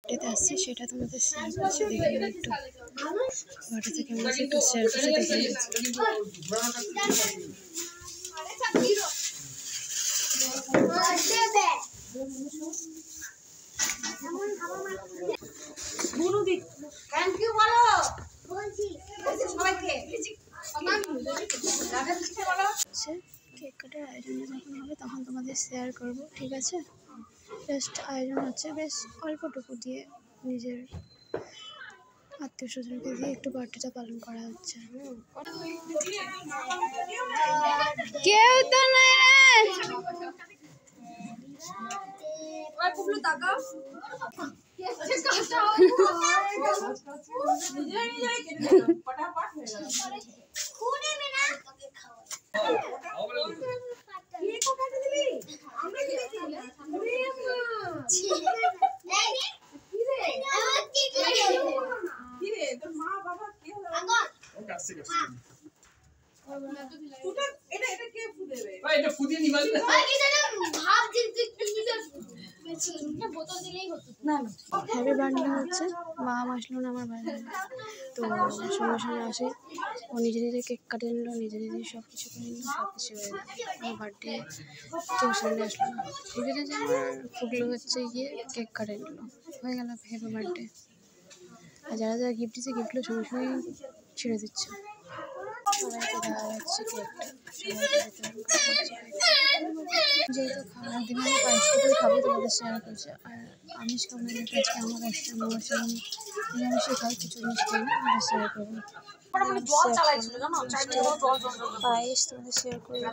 বার্থডেতে আসছে সেটা তোমাদের শেয়ার করছি, দেখে নিন একটু। বার্থডে কেমন আছে একটু শেয়ার করছি, দেখে নিন। কেক কাটার আয়োজন যখন হবে তখন তোমাদের শেয়ার করবো, ঠিক আছে? জাস্ট আয়োজন হচ্ছে বেশ অল্পটুকু দিয়ে, নিজের আত্মীয় স্বজনকে দিয়ে একটু বার্থডেটা পালন করা হচ্ছে। কেউ তো নাই হ্যাপি বার্থডে হচ্ছে, মা আসলো না আমার বাড়ি, তো সঙ্গে সঙ্গে আসে, ও নিজে নিজে কেক কাটে নিল, নিজে নিজে সব কিছু করে নিল, সব কিছু হয়ে গেল। আমার বার্থডে কেউ সামনে আসলো না, নিজে নিজে আমার ফুগলো হচ্ছে গিয়ে কেক কাটে নিল, হয়ে গেল হ্যাপি বার্থডে। আর যারা যারা গিফট দিচ্ছে গিফটগুলো সঙ্গে সঙ্গেই ছেড়ে দিচ্ছে, সবাইকে দেওয়া যাচ্ছে কেকটা, যেহেতু খাবার দিনে আমি পায়েসটুকুই খাবো, তোমাদের শেয়ার করছে। আর আমিষ খাবো না, যেহেতু আজকে আমার বসে আমি নিরামিষই খাই, কিছু জিনিস খাই না, তোমাদের শেয়ার করবো। পায়েস তোমাদের শেয়ার করবো।